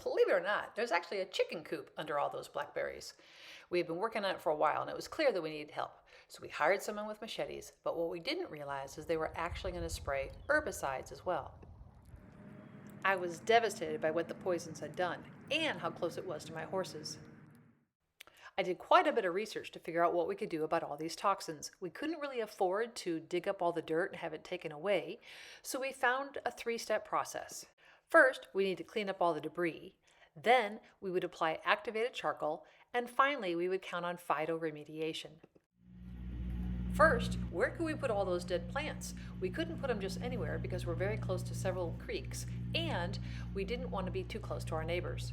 Believe it or not, there's actually a chicken coop under all those blackberries. We had been working on it for a while and it was clear that we needed help. So we hired someone with machetes, but what we didn't realize is they were actually going to spray herbicides as well. I was devastated by what the poisons had done and how close it was to my horses. I did quite a bit of research to figure out what we could do about all these toxins. We couldn't really afford to dig up all the dirt and have it taken away, so we found a 3-step process. First, we need to clean up all the debris. Then, we would apply activated charcoal, and finally, we would count on phytoremediation. First, where could we put all those dead plants? We couldn't put them just anywhere because we're very close to several creeks, and we didn't want to be too close to our neighbors.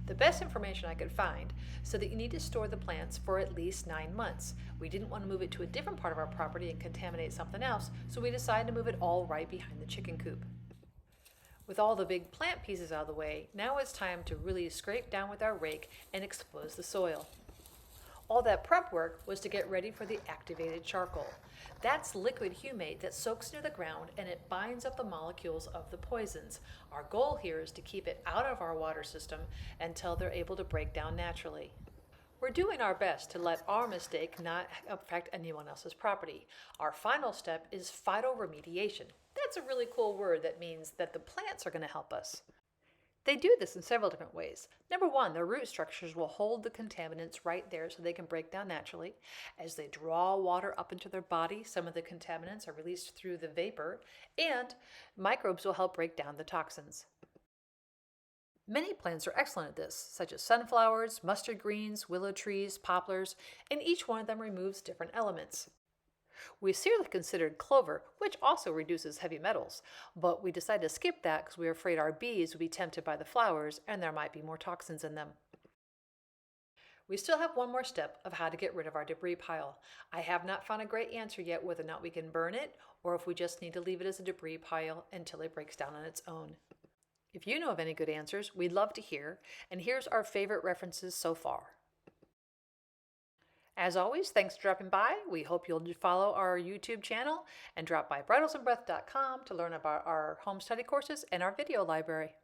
The best information I could find said that you need to store the plants for at least 9 months. We didn't want to move it to a different part of our property and contaminate something else, so we decided to move it all right behind the chicken coop. With all the big plant pieces out of the way, now it's time to really scrape down with our rake and expose the soil. All that prep work was to get ready for the activated charcoal. That's liquid humate that soaks into the ground and it binds up the molecules of the poisons. Our goal here is to keep it out of our water system until they're able to break down naturally. We're doing our best to let our mistake not affect anyone else's property. Our final step is phytoremediation. That's a really cool word that means that the plants are going to help us. They do this in several different ways. Number one, their root structures will hold the contaminants right there so they can break down naturally. As they draw water up into their body, some of the contaminants are released through the vapor, and microbes will help break down the toxins. Many plants are excellent at this, such as sunflowers, mustard greens, willow trees, poplars, and each one of them removes different elements. We seriously considered clover, which also reduces heavy metals, but we decided to skip that because we were afraid our bees would be tempted by the flowers and there might be more toxins in them. We still have one more step of how to get rid of our debris pile. I have not found a great answer yet whether or not we can burn it or if we just need to leave it as a debris pile until it breaks down on its own. If you know of any good answers, we'd love to hear, and here's our favorite references so far. As always, thanks for dropping by. We hope you'll follow our YouTube channel and drop by bridlesandbreath.com to learn about our home study courses and our video library.